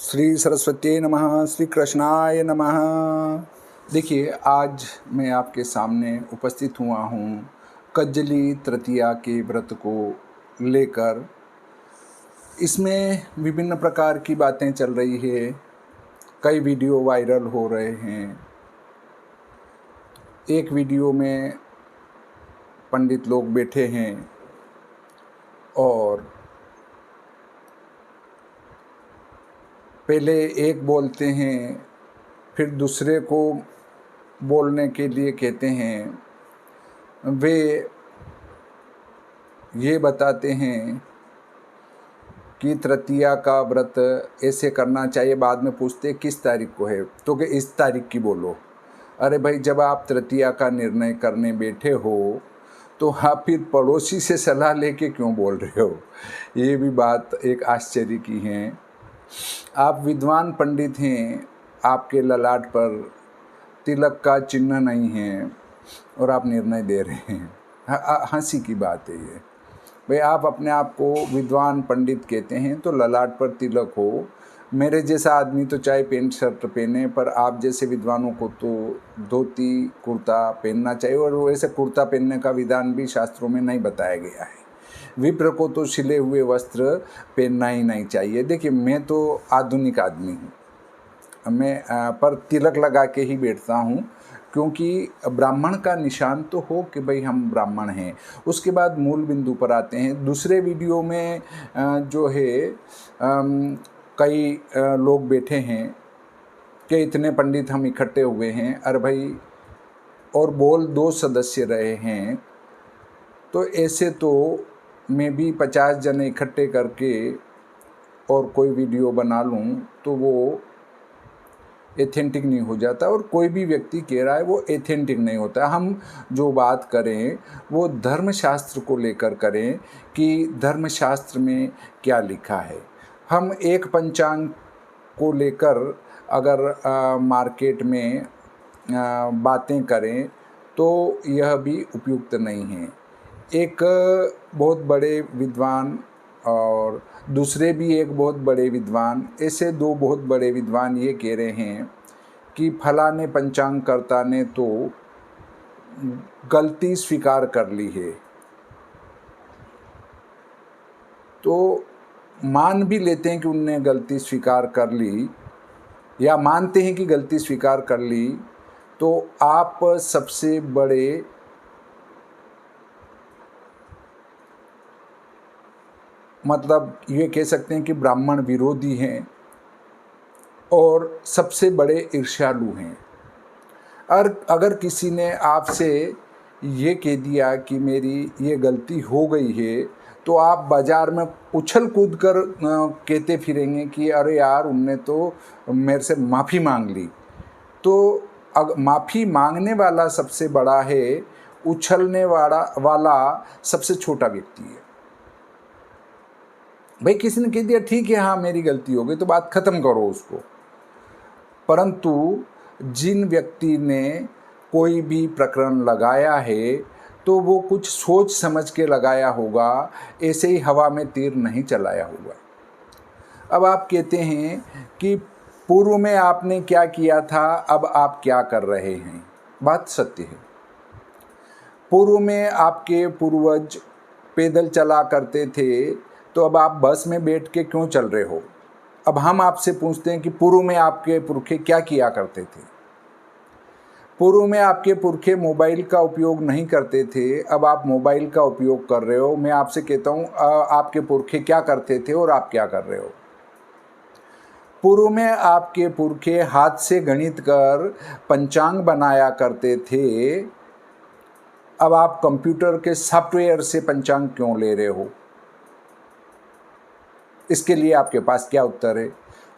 श्री सरस्वती नमः, श्री कृष्णाय नमः। देखिए, आज मैं आपके सामने उपस्थित हुआ हूँ कज्जली तृतीया के व्रत को लेकर। इसमें विभिन्न प्रकार की बातें चल रही है, कई वीडियो वायरल हो रहे हैं। एक वीडियो में पंडित लोग बैठे हैं और पहले एक बोलते हैं, फिर दूसरे को बोलने के लिए कहते हैं। वे ये बताते हैं कि तृतीया का व्रत ऐसे करना चाहिए। बाद में पूछते किस तारीख को है, तो कि इस तारीख की बोलो। अरे भाई, जब आप तृतीया का निर्णय करने बैठे हो तो आप फिर पड़ोसी से सलाह लेके क्यों बोल रहे हो? ये भी बात एक आश्चर्य की है। आप विद्वान पंडित हैं, आपके ललाट पर तिलक का चिन्ह नहीं है और आप निर्णय दे रहे हैं। हंसी की बात है ये। भाई, आप अपने आप को विद्वान पंडित कहते हैं तो ललाट पर तिलक हो। मेरे जैसा आदमी तो चाहे पेंट शर्ट पहने, पर आप जैसे विद्वानों को तो धोती कुर्ता पहनना चाहिए। और वैसे कुर्ता पहनने का विधान भी शास्त्रों में नहीं बताया गया है। विप्र को तो सिले हुए वस्त्र पहनना ही नहीं चाहिए। देखिए, मैं तो आधुनिक आदमी हूँ, मैं पर तिलक लगा के ही बैठता हूँ, क्योंकि ब्राह्मण का निशान तो हो कि भाई हम ब्राह्मण हैं। उसके बाद मूल बिंदु पर आते हैं। दूसरे वीडियो में जो है कई लोग बैठे हैं कि इतने पंडित हम इकट्ठे हुए हैं। अरे भाई, और बोल 2 सदस्य रहे हैं, तो ऐसे तो मैं भी 50 जने इकट्ठे करके और कोई वीडियो बना लूँ तो वो एथेंटिक नहीं हो जाता। और कोई भी व्यक्ति कह रहा है वो एथेंटिक नहीं होता। हम जो बात करें वो धर्मशास्त्र को लेकर करें कि धर्मशास्त्र में क्या लिखा है। हम एक पंचांग को लेकर अगर मार्केट में बातें करें तो यह भी उपयुक्त नहीं है। एक बहुत बड़े विद्वान और दूसरे भी एक बहुत बड़े विद्वान, ऐसे 2 बहुत बड़े विद्वान ये कह रहे हैं कि फलाने पंचांगकर्ता ने तो गलती स्वीकार कर ली है। तो मान भी लेते हैं कि उनने गलती स्वीकार कर ली, या मानते हैं कि गलती स्वीकार कर ली, तो आप सबसे बड़े मतलब ये कह सकते हैं कि ब्राह्मण विरोधी हैं और सबसे बड़े ईर्ष्यालु हैं। और अगर किसी ने आपसे ये कह दिया कि मेरी ये गलती हो गई है, तो आप बाज़ार में उछल कूद कर कहते फिरेंगे कि अरे यार, उनने तो मेरे से माफ़ी मांग ली। तो माफ़ी मांगने वाला सबसे बड़ा है, उछलने वाला सबसे छोटा व्यक्ति है। भाई, किसी ने कह दिया ठीक है, हाँ मेरी गलती हो गई, तो बात ख़त्म करो उसको। परंतु जिन व्यक्ति ने कोई भी प्रकरण लगाया है तो वो कुछ सोच समझ के लगाया होगा, ऐसे ही हवा में तीर नहीं चलाया होगा। अब आप कहते हैं कि पूर्व में आपने क्या किया था, अब आप क्या कर रहे हैं। बात सत्य है। पूर्व में आपके पूर्वज पैदल चला करते थे, तो अब आप बस में बैठ के क्यों चल रहे हो? अब हम आपसे पूछते हैं कि पूर्व में आपके पुरखे क्या किया करते थे। पूर्व में आपके पुरखे मोबाइल का उपयोग नहीं करते थे, अब आप मोबाइल का उपयोग कर रहे हो। मैं आपसे कहता हूँ, आपके पुरखे क्या करते थे और आप क्या कर रहे हो? पूर्व में आपके पुरखे हाथ से गणित कर पंचांग बनाया करते थे, अब आप कंप्यूटर के सॉफ्टवेयर से पंचांग क्यों ले रहे हो? इसके लिए आपके पास क्या उत्तर है?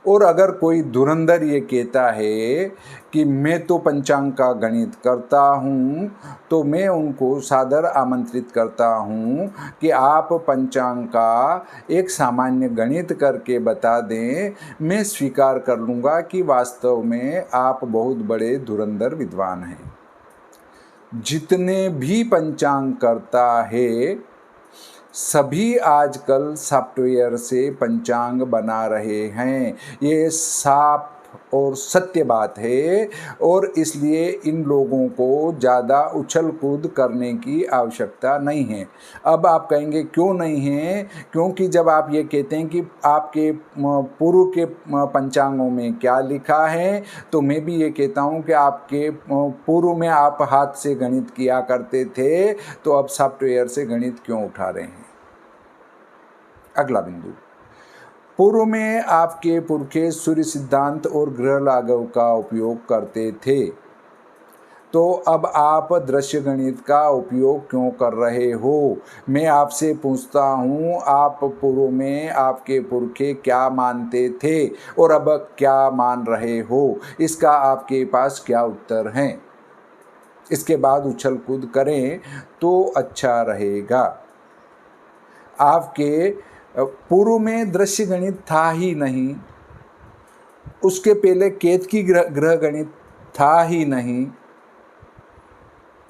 और अगर कोई धुरंधर ये कहता है कि मैं तो पंचांग का गणित करता हूँ, तो मैं उनको सादर आमंत्रित करता हूँ कि आप पंचांग का एक सामान्य गणित करके बता दें। मैं स्वीकार कर लूँगा कि वास्तव में आप बहुत बड़े धुरंधर विद्वान हैं। जितने भी पंचांग करता है सभी आजकल सॉफ्टवेयर से पंचांग बना रहे हैं। ये साफ और सत्य बात है, और इसलिए इन लोगों को ज़्यादा उछल कूद करने की आवश्यकता नहीं है। अब आप कहेंगे क्यों नहीं है? क्योंकि जब आप ये कहते हैं कि आपके पूर्व के पंचांगों में क्या लिखा है, तो मैं भी ये कहता हूँ कि आपके पूर्व में आप हाथ से गणित किया करते थे, तो अब सॉफ्टवेयर से गणित क्यों उठा रहे हैं? अगला बिंदु, पूर्व में आपके पुरखे सूर्य सिद्धांत और ग्रह लाघव का उपयोग करते थे, तो अब आप दृश्य गणित का उपयोग क्यों कर रहे हो? मैं आपसे पूछता हूँ, आप पूर्व में आपके पुरखे क्या मानते थे और अब क्या मान रहे हो? इसका आपके पास क्या उत्तर है? इसके बाद उछल कूद करें तो अच्छा रहेगा। आपके पूर्व में दृश्य गणित था ही नहीं, उसके पहले केतकी ग्रह गणित था ही नहीं,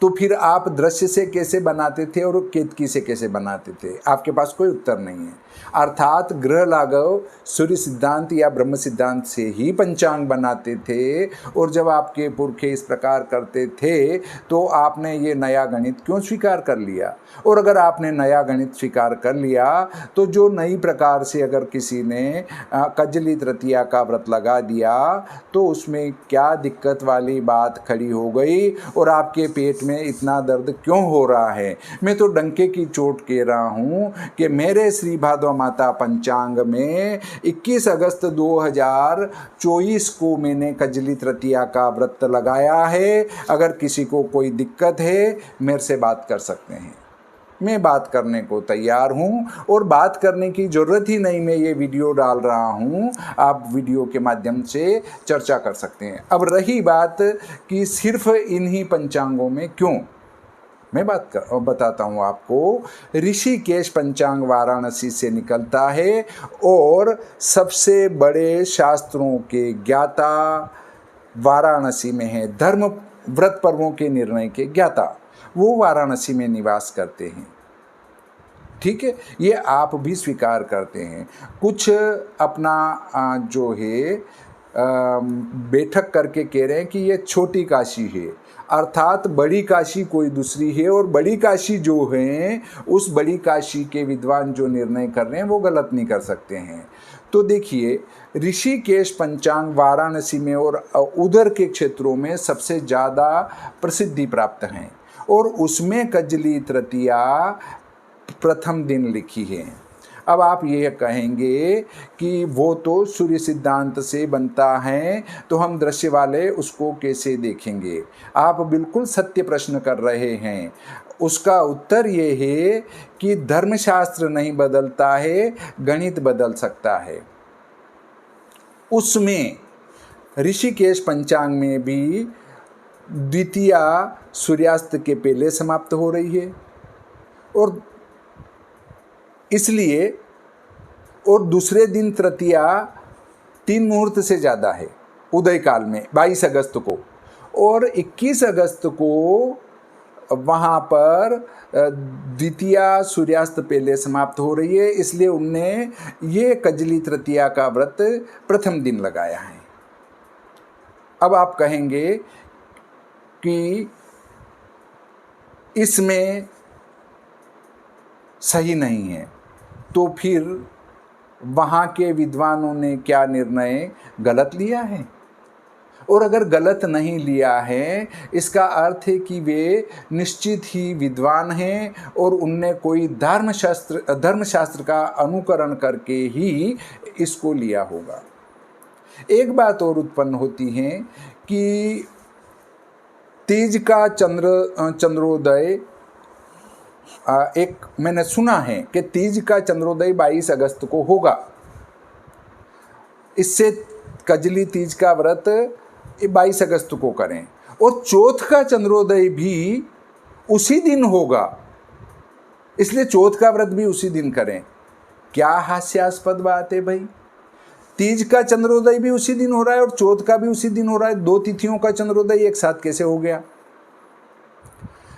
तो फिर आप दृश्य से कैसे बनाते थे और केतकी से कैसे बनाते थे? आपके पास कोई उत्तर नहीं है। अर्थात ग्रह लाघव सूर्य सिद्धांत या ब्रह्म सिद्धांत से ही पंचांग बनाते थे, और जब आपके पुरखे इस प्रकार करते थे तो आपने ये नया गणित क्यों स्वीकार कर लिया? और अगर आपने नया गणित स्वीकार कर लिया तो जो नई प्रकार से अगर किसी ने कजली तृतीया का व्रत लगा दिया तो उसमें क्या दिक्कत वाली बात खड़ी हो गई, और आपके पेट में इतना दर्द क्यों हो रहा है? मैं तो डंके की चोट कह रहा हूँ कि मेरे श्री भाद्वा माता पंचांग में 21 अगस्त 2024 को मैंने कजली तृतीया का व्रत लगाया है। अगर किसी को कोई दिक्कत है मेरे से बात कर सकते हैं, मैं बात करने को तैयार हूँ, और बात करने की ज़रूरत ही नहीं, मैं ये वीडियो डाल रहा हूँ, आप वीडियो के माध्यम से चर्चा कर सकते हैं। अब रही बात कि सिर्फ इन्हीं पंचांगों में क्यों, मैं बताता हूँ आपको। ऋषिकेश पंचांग वाराणसी से निकलता है, और सबसे बड़े शास्त्रों के ज्ञाता वाराणसी में है। धर्म व्रत पर्वों के निर्णय के ज्ञाता वो वाराणसी में निवास करते हैं। ठीक है, ये आप भी स्वीकार करते हैं। कुछ अपना जो है बैठक करके कह रहे हैं कि ये छोटी काशी है, अर्थात बड़ी काशी कोई दूसरी है, और बड़ी काशी जो है उस बड़ी काशी के विद्वान जो निर्णय कर रहे हैं वो गलत नहीं कर सकते हैं। तो देखिए, ऋषिकेश पंचांग वाराणसी में और उधर के क्षेत्रों में सबसे ज़्यादा प्रसिद्धि प्राप्त हैं, और उसमें कजली तृतीया प्रथम दिन लिखी है। अब आप ये कहेंगे कि वो तो सूर्य सिद्धांत से बनता है, तो हम दृश्य वाले उसको कैसे देखेंगे? आप बिल्कुल सत्य प्रश्न कर रहे हैं। उसका उत्तर ये है कि धर्मशास्त्र नहीं बदलता है, गणित बदल सकता है। उसमें ऋषिकेश पंचांग में भी द्वितीया सूर्यास्त के पहले समाप्त हो रही है, और इसलिए और दूसरे दिन तृतीया 3 मुहूर्त से ज़्यादा है उदय काल में 22 अगस्त को, और 21 अगस्त को वहाँ पर द्वितीया सूर्यास्त पहले समाप्त हो रही है, इसलिए उनने ये कजली तृतीया का व्रत प्रथम दिन लगाया है। अब आप कहेंगे कि इसमें सही नहीं है, तो फिर वहाँ के विद्वानों ने क्या निर्णय गलत लिया है? और अगर गलत नहीं लिया है, इसका अर्थ है कि वे निश्चित ही विद्वान हैं, और उनने कोई धर्मशास्त्र का अनुकरण करके ही इसको लिया होगा। एक बात और उत्पन्न होती है कि तीज का चंद्रोदय, एक मैंने सुना है कि तीज का चंद्रोदय 22 अगस्त को होगा। इससे कजली तीज का व्रत 22 अगस्त को करें, और चौथ का चंद्रोदय भी उसी दिन होगा, इसलिए चौथ का व्रत भी उसी दिन करें। क्या हास्यास्पद बात है भाई! तीज का चंद्रोदय भी उसी दिन हो रहा है और चौथ का भी उसी दिन हो रहा है, 2 तिथियों का चंद्रोदय एक साथ कैसे हो गया?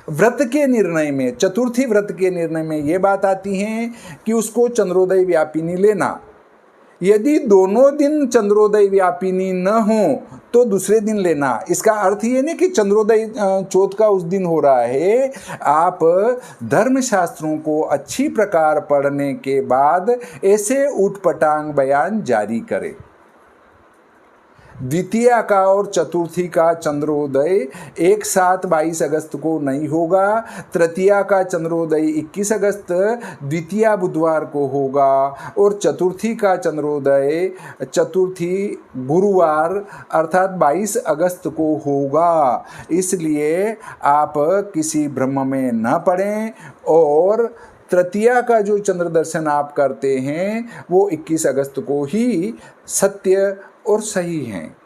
व्रत के निर्णय में, चतुर्थी व्रत के निर्णय में ये बात आती है कि उसको चंद्रोदय व्यापिनी लेना। यदि दोनों दिन चंद्रोदय व्यापिनी न हो तो दूसरे दिन लेना। इसका अर्थ ये नहीं कि चंद्रोदय चौथ का उस दिन हो रहा है। आप धर्मशास्त्रों को अच्छी प्रकार पढ़ने के बाद ऐसे ऊटपटांग बयान जारी करें। द्वितीया का और चतुर्थी का चंद्रोदय एक साथ 22 अगस्त को नहीं होगा। तृतीया का चंद्रोदय 21 अगस्त द्वितीया बुधवार को होगा और चतुर्थी का चंद्रोदय चतुर्थी गुरुवार अर्थात 22 अगस्त को होगा। इसलिए आप किसी भ्रम में न पड़ें और तृतीया का जो चंद्र दर्शन आप करते हैं वो 21 अगस्त को ही सत्य और सही हैं।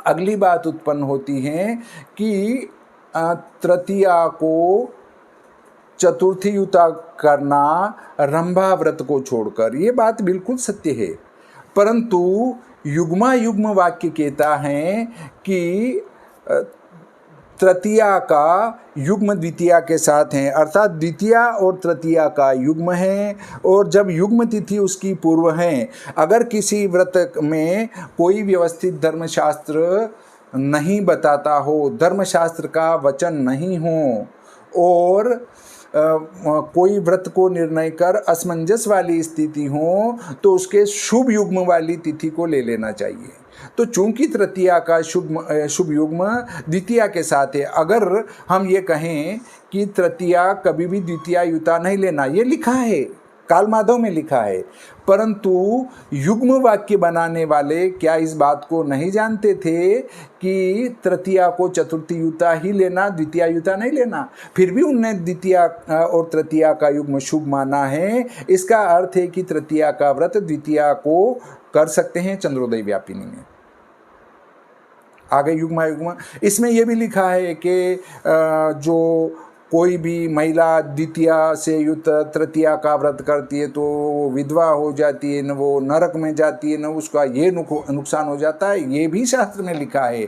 अगली बात उत्पन्न होती है कि तृतीया को चतुर्थीयुता करना रंभा व्रत को छोड़कर, ये बात बिल्कुल सत्य है, परंतु युग्मायुग्म वाक्य कहता है कि तृतीया का युग्म द्वितीया के साथ है, अर्थात द्वितीया और तृतीया का युग्म है और जब युग्म तिथि उसकी पूर्व है। अगर किसी व्रत में कोई व्यवस्थित धर्मशास्त्र नहीं बताता हो, धर्मशास्त्र का वचन नहीं हो और कोई व्रत को निर्णय कर असमंजस वाली स्थिति हो तो उसके शुभ युग्म वाली तिथि को ले लेना चाहिए। तो चूंकि तृतीया का शुभ युग्म द्वितीया के साथ है, अगर हम ये कहें कि तृतीया कभी भी द्वितीया युता नहीं लेना, ये लिखा है, काल माधव में लिखा है, परंतु युग्म वाक्य बनाने वाले क्या इस बात को नहीं जानते थे कि तृतीया को चतुर्थी युता ही लेना, द्वितीया युता नहीं लेना? फिर भी उनने द्वितीया और तृतीया का युग्म शुभ माना है। इसका अर्थ है कि तृतीया का व्रत द्वितीया को कर सकते हैं चंद्रोदय व्यापिनी में। आगे युग्म इसमें यह भी लिखा है कि जो कोई भी महिला द्वितीया से युक्त तृतीया का व्रत करती है तो वो विधवा हो जाती है, न वो नरक में जाती है, न उसका ये नुकसान हो जाता है, ये भी शास्त्र में लिखा है।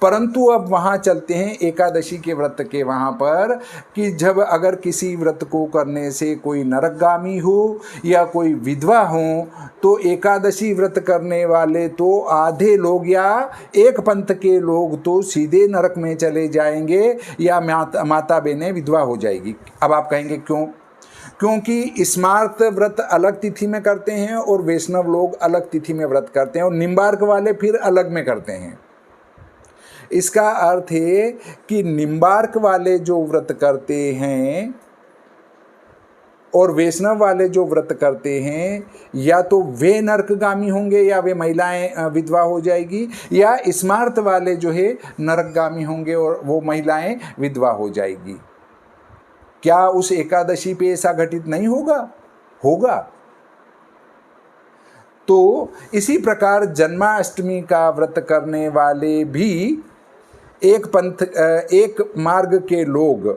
परंतु अब वहाँ चलते हैं एकादशी के व्रत के वहाँ पर कि जब अगर किसी व्रत को करने से कोई नरकगामी हो या कोई विधवा हो तो एकादशी व्रत करने वाले तो आधे लोग या एक पंथ के लोग तो सीधे नरक में चले जाएंगे या माता बहनें विधवा हो जाएगी। अब आप कहेंगे क्यों? क्योंकि स्मार्त व्रत अलग तिथि में करते हैं और वैष्णव लोग अलग तिथि में व्रत करते हैं और निम्बार्क वाले फिर अलग में करते हैं। इसका अर्थ है कि निम्बार्क वाले जो व्रत करते हैं और वैष्णव वाले जो व्रत करते हैं या तो वे नरकगामी होंगे या वे महिलाएं विधवा हो जाएगी, या स्मार्त वाले जो है नरकगामी होंगे और वो महिलाएं विधवा हो जाएगी। क्या उस एकादशी पे ऐसा घटित नहीं होगा? होगा। तो इसी प्रकार जन्माष्टमी का व्रत करने वाले भी एक मार्ग के लोग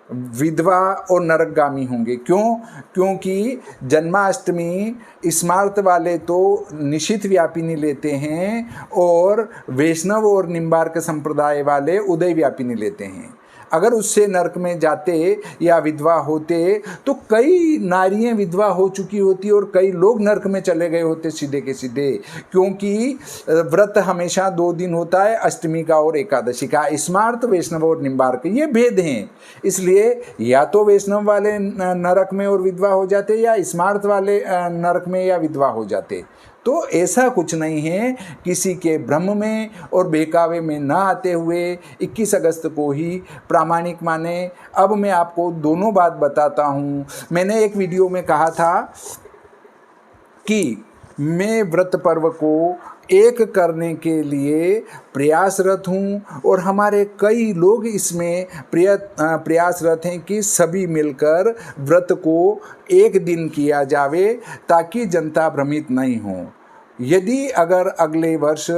विधवा और नरकगामी होंगे। क्यों? क्योंकि जन्माष्टमी स्मार्त वाले तो निशित व्यापिनी लेते हैं और वैष्णव और निम्बार्क संप्रदाय वाले उदय व्यापिनी लेते हैं। अगर उससे नरक में जाते या विधवा होते तो कई नारियां विधवा हो चुकी होती और कई लोग नरक में चले गए होते सीधे के सीधे, क्योंकि व्रत हमेशा 2 दिन होता है, अष्टमी का और एकादशी का। स्मार्त वैष्णव और निम्बार्क ये भेद हैं, इसलिए या तो वैष्णव वाले नरक में और विधवा हो जाते या स्मार्त वाले नरक में या विधवा हो जाते। तो ऐसा कुछ नहीं है। किसी के भ्रम में और बहकावे में न आते हुए 21 अगस्त को ही प्रामाणिक माने। अब मैं आपको दोनों बात बताता हूँ। मैंने एक वीडियो में कहा था कि मैं व्रत पर्व को एक करने के लिए प्रयासरत हूँ और हमारे कई लोग इसमें प्रयासरत हैं कि सभी मिलकर व्रत को एक दिन किया जावे ताकि जनता भ्रमित नहीं हो। यदि अगर अगले वर्ष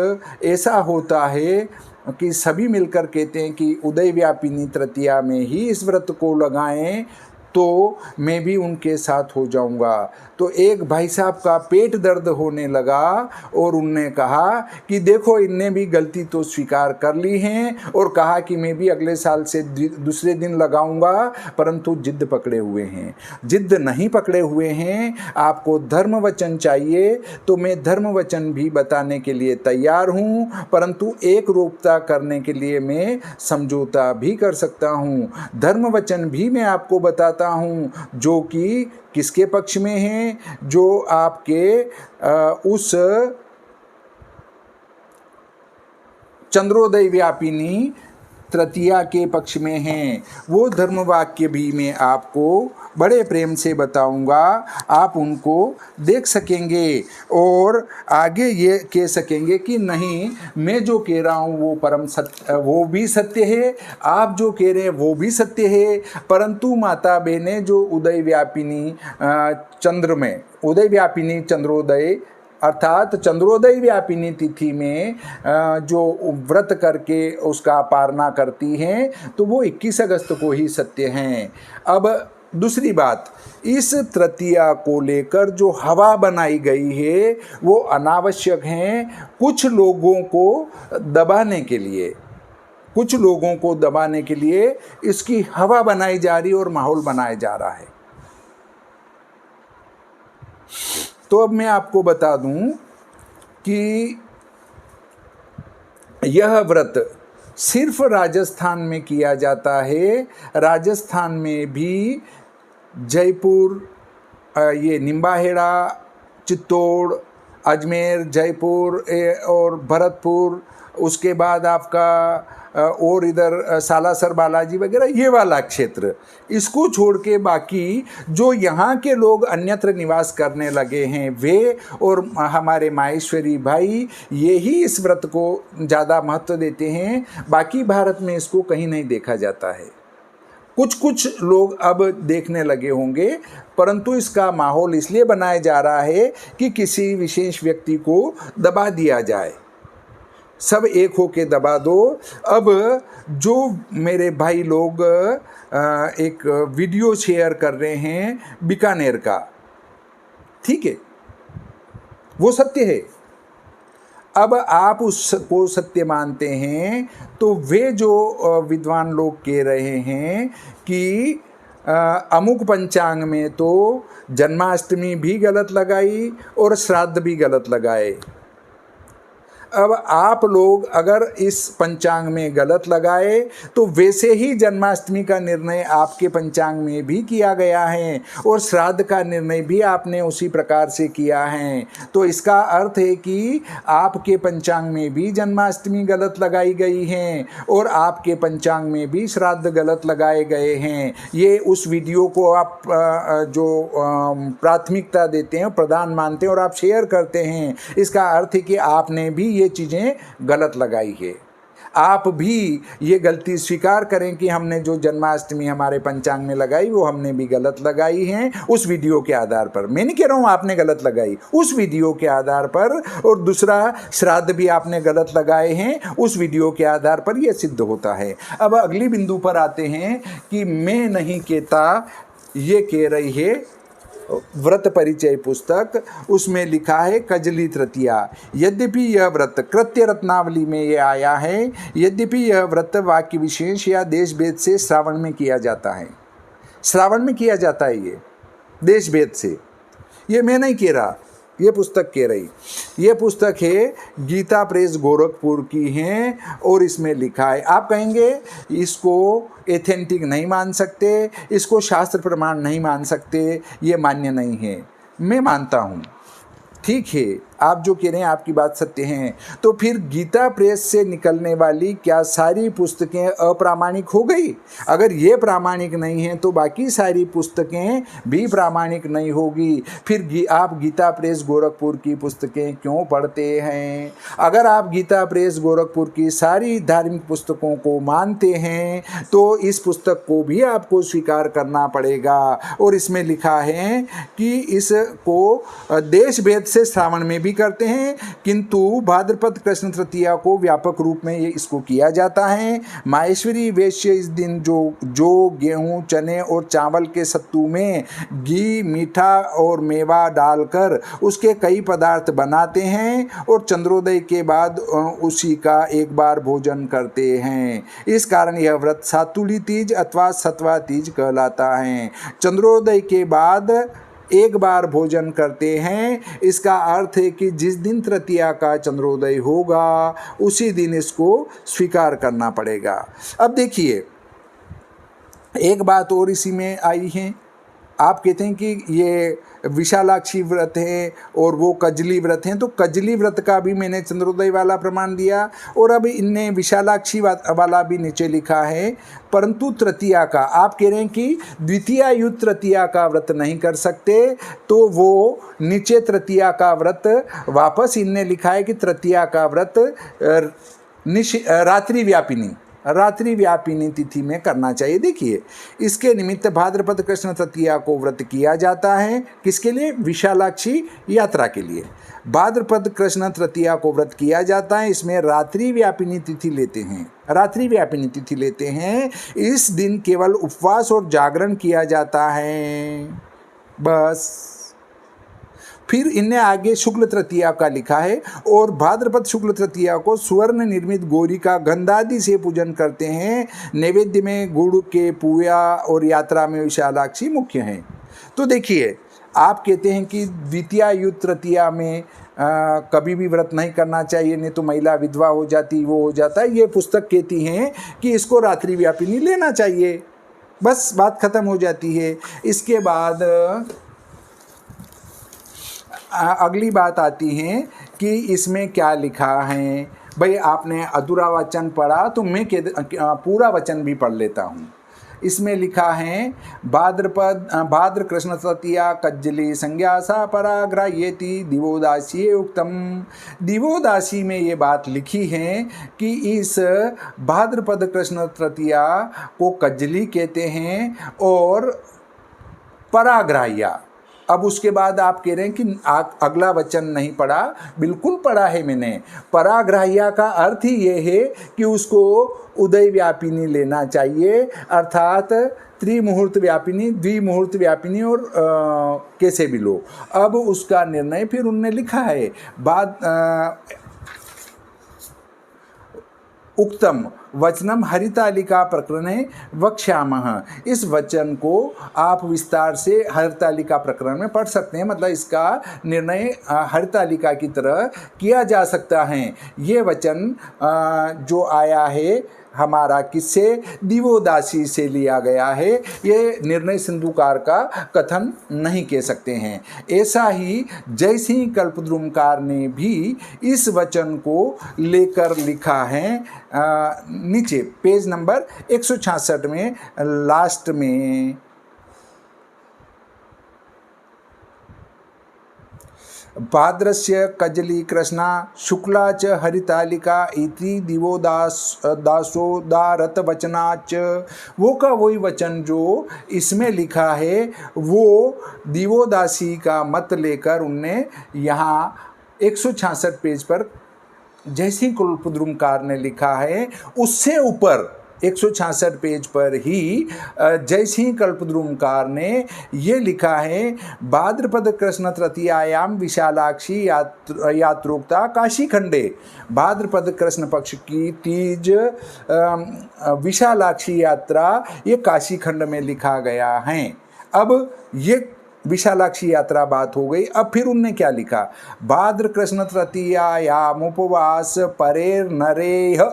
ऐसा होता है कि सभी मिलकर कहते हैं कि उदय व्यापिनी तृतीया में ही इस व्रत को लगाएं तो मैं भी उनके साथ हो जाऊंगा। तो एक भाई साहब का पेट दर्द होने लगा और उनने कहा कि देखो इनने भी गलती तो स्वीकार कर ली है और कहा कि मैं भी अगले साल से दूसरे दिन लगाऊंगा, परंतु जिद पकड़े हुए हैं। जिद नहीं पकड़े हुए हैं, आपको धर्म वचन चाहिए तो मैं धर्म वचन भी बताने के लिए तैयार हूँ, परंतु एक रूपता करने के लिए मैं समझौता भी कर सकता हूँ। धर्म वचन भी मैं आपको बताता हूँ जो कि किसके पक्ष में है, जो आपके उस चंद्रोदय व्यापिनी तृतीया के पक्ष में हैं। वो धर्म वाक्य भी मैं आपको बड़े प्रेम से बताऊंगा, आप उनको देख सकेंगे और आगे ये कह सकेंगे कि नहीं, मैं जो कह रहा हूँ वो परम सत्य, वो भी सत्य है, आप जो कह रहे हैं वो भी सत्य है। परंतु माता बहने जो उदय व्यापिनी चंद्र में, उदय व्यापिनी चंद्रोदय अर्थात चंद्रोदय व्यापिनी तिथि में जो व्रत करके उसका पारना करती हैं, तो वो 21 अगस्त को ही सत्य हैं। अब दूसरी बात, इस तृतीया को लेकर जो हवा बनाई गई है वो अनावश्यक हैं, कुछ लोगों को दबाने के लिए, कुछ लोगों को दबाने के लिए इसकी हवा बनाई जा रही और माहौल बनाया जा रहा है। तो अब मैं आपको बता दूं कि यह व्रत सिर्फ राजस्थान में किया जाता है। राजस्थान में भी जयपुर, ये निम्बाहेड़ा, चित्तौड़, अजमेर, जयपुर और भरतपुर, उसके बाद आपका और इधर सालासर बालाजी वगैरह, ये वाला क्षेत्र, इसको छोड़ के बाकी जो यहाँ के लोग अन्यत्र निवास करने लगे हैं वे और हमारे माहेश्वरी भाई, ये ही इस व्रत को ज़्यादा महत्व देते हैं। बाकी भारत में इसको कहीं नहीं देखा जाता है। कुछ लोग अब देखने लगे होंगे, परंतु इसका माहौल इसलिए बनाया जा रहा है कि किसी विशेष व्यक्ति को दबा दिया जाए, सब एक होके दबा दो। अब जो मेरे भाई लोग एक वीडियो शेयर कर रहे हैं बीकानेर का, ठीक है, वो सत्य है। अब आप उसको सत्य मानते हैं तो वे जो विद्वान लोग कह रहे हैं कि अमुक पंचांग में तो जन्माष्टमी भी गलत लगाई और श्राद्ध भी गलत लगाए। अब आप लोग अगर इस पंचांग में गलत लगाए तो वैसे ही जन्माष्टमी का निर्णय आपके पंचांग में भी किया गया है और श्राद्ध का निर्णय भी आपने उसी प्रकार से किया है। तो इसका अर्थ है कि आपके पंचांग में भी जन्माष्टमी गलत लगाई गई है और आपके पंचांग में भी श्राद्ध गलत लगाए गए हैं। ये उस वीडियो को आप जो प्राथमिकता देते हैं, प्रधान मानते हैं और आप शेयर करते हैं, इसका अर्थ है कि आपने भी ये चीज़ें गलत लगाई है। आप भी ये गलती स्वीकार करें कि हमने जो जन्माष्टमी हमारे पंचांग में लगाई वो हमने भी गलत लगाई है उस वीडियो के आधार पर। मैं नहीं कह रहा हूँ आपने गलत लगाई, उस वीडियो के आधार पर। और दूसरा, श्राद्ध भी आपने गलत लगाए हैं उस वीडियो के आधार पर, यह सिद्ध होता है। अब अगली बिंदु पर आते हैं कि मैं नहीं कहता, ये कह रही है व्रत परिचय पुस्तक, उसमें लिखा है कजली तृतीया। यद्यपि यह व्रत कृत्य रत्नावली में ये आया है, यद्यपि यह व्रत वाक्य विशेष या देश भेद से श्रावण में किया जाता है। श्रावण में किया जाता है ये देश भेद से, ये मैं नहीं कह रहा, ये पुस्तक कह रही। ये पुस्तक है गीता प्रेस गोरखपुर की है और इसमें लिखा है। आप कहेंगे इसको एथेंटिक नहीं मान सकते, इसको शास्त्र प्रमाण नहीं मान सकते, ये मान्य नहीं है। मैं मानता हूँ, ठीक है, आप जो कह रहे हैं आपकी बात सत्य है। तो फिर गीता प्रेस से निकलने वाली क्या सारी पुस्तकें अप्रामाणिक हो गई? अगर ये प्रामाणिक नहीं है तो बाकी सारी पुस्तकें भी प्रामाणिक नहीं होगी। फिर आप गीता प्रेस गोरखपुर की पुस्तकें क्यों पढ़ते हैं? अगर आप गीता प्रेस गोरखपुर की सारी धार्मिक पुस्तकों को मानते हैं तो इस पुस्तक को भी आपको स्वीकार करना पड़ेगा। और इसमें लिखा है कि इसको देश भेद से श्रावण में भी भी करते हैं, किंतु भाद्रपद कृष्ण तृतीया को व्यापक रूप में ये इसको किया जाता है। माहेश्वरी वैश्य इस दिन जो गेहूँ, चने और चावल के सत्तू में घी, मीठा और मेवा डालकर उसके कई पदार्थ बनाते हैं और चंद्रोदय के बाद उसी का एक बार भोजन करते हैं। इस कारण यह व्रत सातुली तीज अथवा सतवा तीज कहलाता है। चंद्रोदय के बाद एक बार भोजन करते हैं, इसका अर्थ है कि जिस दिन तृतीया का चंद्रोदय होगा उसी दिन इसको स्वीकार करना पड़ेगा। अब देखिए, एक बात और इसी में आई है। आप कहते हैं कि ये विशालाक्षी व्रत है और वो कजली व्रत हैं, तो कजली व्रत का भी मैंने चंद्रोदय वाला प्रमाण दिया और अब इनने विशालाक्षी वाला भी नीचे लिखा है। परंतु तृतीया का आप कह रहे हैं कि द्वितीया युत तृतीया का व्रत नहीं कर सकते, तो वो नीचे तृतीया का व्रत वापस इनने लिखा है कि तृतीया का व्रत रात्रि व्यापिनी तिथि में करना चाहिए। देखिए, इसके निमित्त भाद्रपद कृष्ण तृतीया को व्रत किया जाता है। किसके लिए? विशालाक्षी यात्रा के लिए भाद्रपद कृष्ण तृतीया को व्रत किया जाता है। इसमें रात्रि व्यापिनी तिथि लेते हैं। इस दिन केवल उपवास और जागरण किया जाता है, बस। फिर इनने आगे शुक्ल तृतीया का लिखा है और भाद्रपद शुक्ल तृतीया को स्वर्ण निर्मित गौरी का गंधादि से पूजन करते हैं। नैवेद्य में गुड़ के पुआ और यात्रा में विशालाक्षी मुख्य हैं। तो देखिए, आप कहते हैं कि द्वितीया युत तृतीया में कभी भी व्रत नहीं करना चाहिए, नहीं तो महिला विधवा हो जाती, वो हो जाता है। ये पुस्तक कहती हैं कि इसको रात्रि व्यापिनी लेना चाहिए, बस बात खत्म हो जाती है। इसके बाद अगली बात आती है कि इसमें क्या लिखा है। भाई, आपने अधूरा वचन पढ़ा तो मैं पूरा वचन भी पढ़ लेता हूँ। इसमें लिखा है भाद्र कृष्ण तृतीया कज्जली संज्ञा सा पराग्राह्येति दिवोदासी उक्तम। दिवोदासी में ये बात लिखी है कि इस भाद्रपद कृष्ण तृतीया को कज्जली कहते हैं और पराग्राह्या। अब उसके बाद आप कह रहे हैं कि अगला वचन नहीं पढ़ा। बिल्कुल पढ़ा है मैंने। पराग्राह्या का अर्थ ही ये है कि उसको उदय व्यापिनी लेना चाहिए, अर्थात त्रिमुहूर्त व्यापिनी, द्विमुहूर्त व्यापिनी और कैसे भी लो। अब उसका निर्णय फिर उनने लिखा है उक्तम वचनम हरितालिका प्रकरणे वक्ष्यामः। इस वचन को आप विस्तार से हरितालिका प्रकरण में पढ़ सकते हैं। मतलब इसका निर्णय हरितालिका की तरह किया जा सकता है। ये वचन जो आया है हमारा किससे? दिवोदासी से लिया गया है। ये निर्णय सिंधुकार का कथन नहीं कह सकते हैं। ऐसा ही जयसिंह कल्पद्रुमकार ने भी इस वचन को लेकर लिखा है। नीचे पेज नंबर 166 में लास्ट में भाद्रस्य कजली कृष्णा शुक्ला च हरितालिका इति दिवोदासोदारत वचनाच। वो का वही वचन जो इसमें लिखा है वो दिवोदासी का मत लेकर उनने यहाँ 166 पेज पर जयसिंह कल्पद्रुमकार ने लिखा है। उससे ऊपर 166 पेज पर ही जयसिंह कल्पद्रुमकार ने ये लिखा है भाद्रपद कृष्ण तृतीयायाम विशालाक्षी यात्रोक्ता काशी खंडे। भाद्रपद कृष्ण पक्ष की तीज विशालाक्षी यात्रा ये काशी खंड में लिखा गया है। अब ये विशालाक्षी यात्रा बात हो गई। अब फिर उनने क्या लिखा? भाद्र कृष्ण तृतीयायाम उपवास परेर नरेह।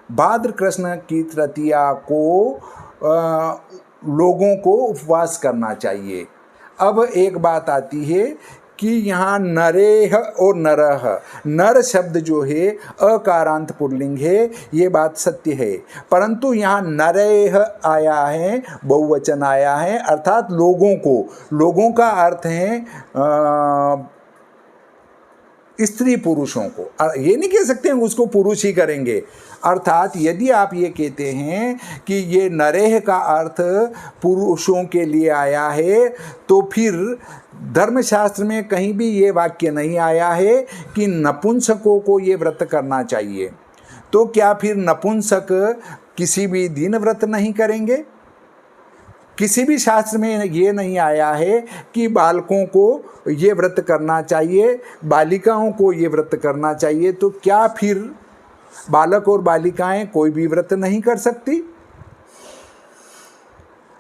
भाद्र कृष्ण की तृतीया को लोगों को उपवास करना चाहिए। अब एक बात आती है कि यहाँ नरेह और नरह, नर शब्द जो है अकारांत पुल्लिंग है, ये बात सत्य है। परंतु यहाँ नरेह आया है, बहुवचन आया है, अर्थात लोगों को। लोगों का अर्थ है स्त्री पुरुषों को, ये नहीं कह सकते हैं उसको पुरुष ही करेंगे। अर्थात यदि आप ये कहते हैं कि ये नरेह का अर्थ पुरुषों के लिए आया है, तो फिर धर्मशास्त्र में कहीं भी ये वाक्य नहीं आया है कि नपुंसकों को ये व्रत करना चाहिए। तो क्या फिर नपुंसक किसी भी दिन व्रत नहीं करेंगे? किसी भी शास्त्र में ये नहीं आया है कि बालकों को ये व्रत करना चाहिए, बालिकाओं को ये व्रत करना चाहिए। तो क्या फिर बालक और बालिकाएं कोई भी व्रत नहीं कर सकती?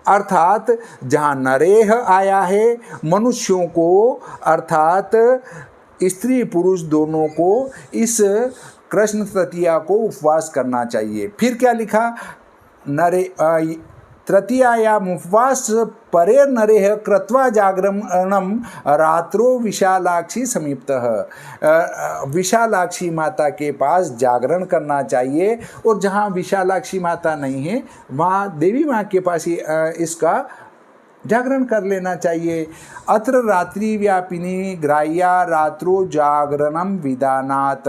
अर्थात जहाँ नरेह आया है, मनुष्यों को अर्थात स्त्री पुरुष दोनों को इस कृष्ण तृतीया को उपवास करना चाहिए। फिर क्या लिखा? तृतीयायाम उपवास परे नरेह कृत्वा जागरणम रात्रो विशालाक्षी समीपतः। विशालाक्षी माता के पास जागरण करना चाहिए, और जहाँ विशालाक्षी माता नहीं है वहाँ देवी माँ के पास ही इसका जागरण कर लेना चाहिए। अत्र रात्रि व्यापिनी ग्राह्या रात्रो जागरणम विदानात।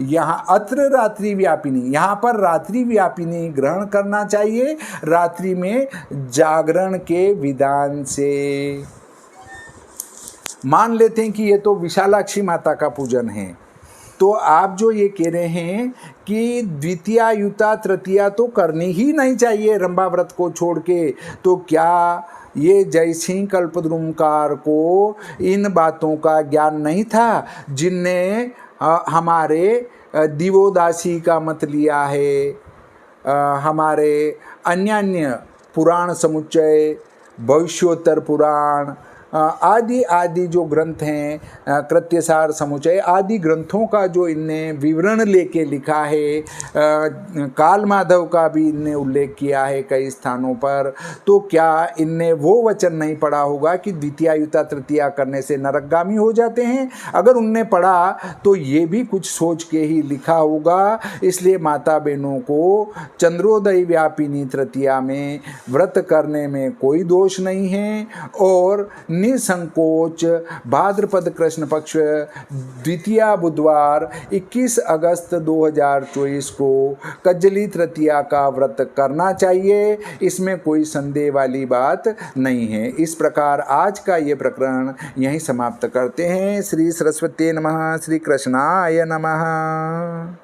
यहाँ अत्र रात्रि व्यापिनी, यहाँ पर रात्रि व्यापिनी ग्रहण करना चाहिए, रात्रि में जागरण के विधान से। मान लेते हैं कि ये तो विशालाक्षी माता का पूजन है, तो आप जो ये कह रहे हैं कि द्वितीया युता तृतीया तो करनी ही नहीं चाहिए रंभा व्रत को छोड़ के, तो क्या ये जय सिंह कल्पद्रुमकार को इन बातों का ज्ञान नहीं था, जिनने हमारे दिवोदासी का मत लिया है, हमारे अन्य पुराण समुच्चय, भविष्योत्तर पुराण आदि आदि जो ग्रंथ हैं, कृत्यसार समुच्चय आदि ग्रंथों का जो इनने विवरण लेके लिखा है, काल माधव का भी इनने उल्लेख किया है कई स्थानों पर, तो क्या इनने वो वचन नहीं पढ़ा होगा कि द्वितीयायुता तृतीया करने से नरकगामी हो जाते हैं? अगर उनने पढ़ा तो ये भी कुछ सोच के ही लिखा होगा। इसलिए माता बहनों को चंद्रोदय व्यापिनी तृतीया में व्रत करने में कोई दोष नहीं है, और निसंकोच भाद्रपद कृष्ण पक्ष द्वितीया बुधवार 21 अगस्त 2024 को कज्जली तृतीया का व्रत करना चाहिए। इसमें कोई संदेह वाली बात नहीं है। इस प्रकार आज का ये प्रकरण यहीं समाप्त करते हैं। श्री सरस्वती नमः। श्री कृष्णाय नमः।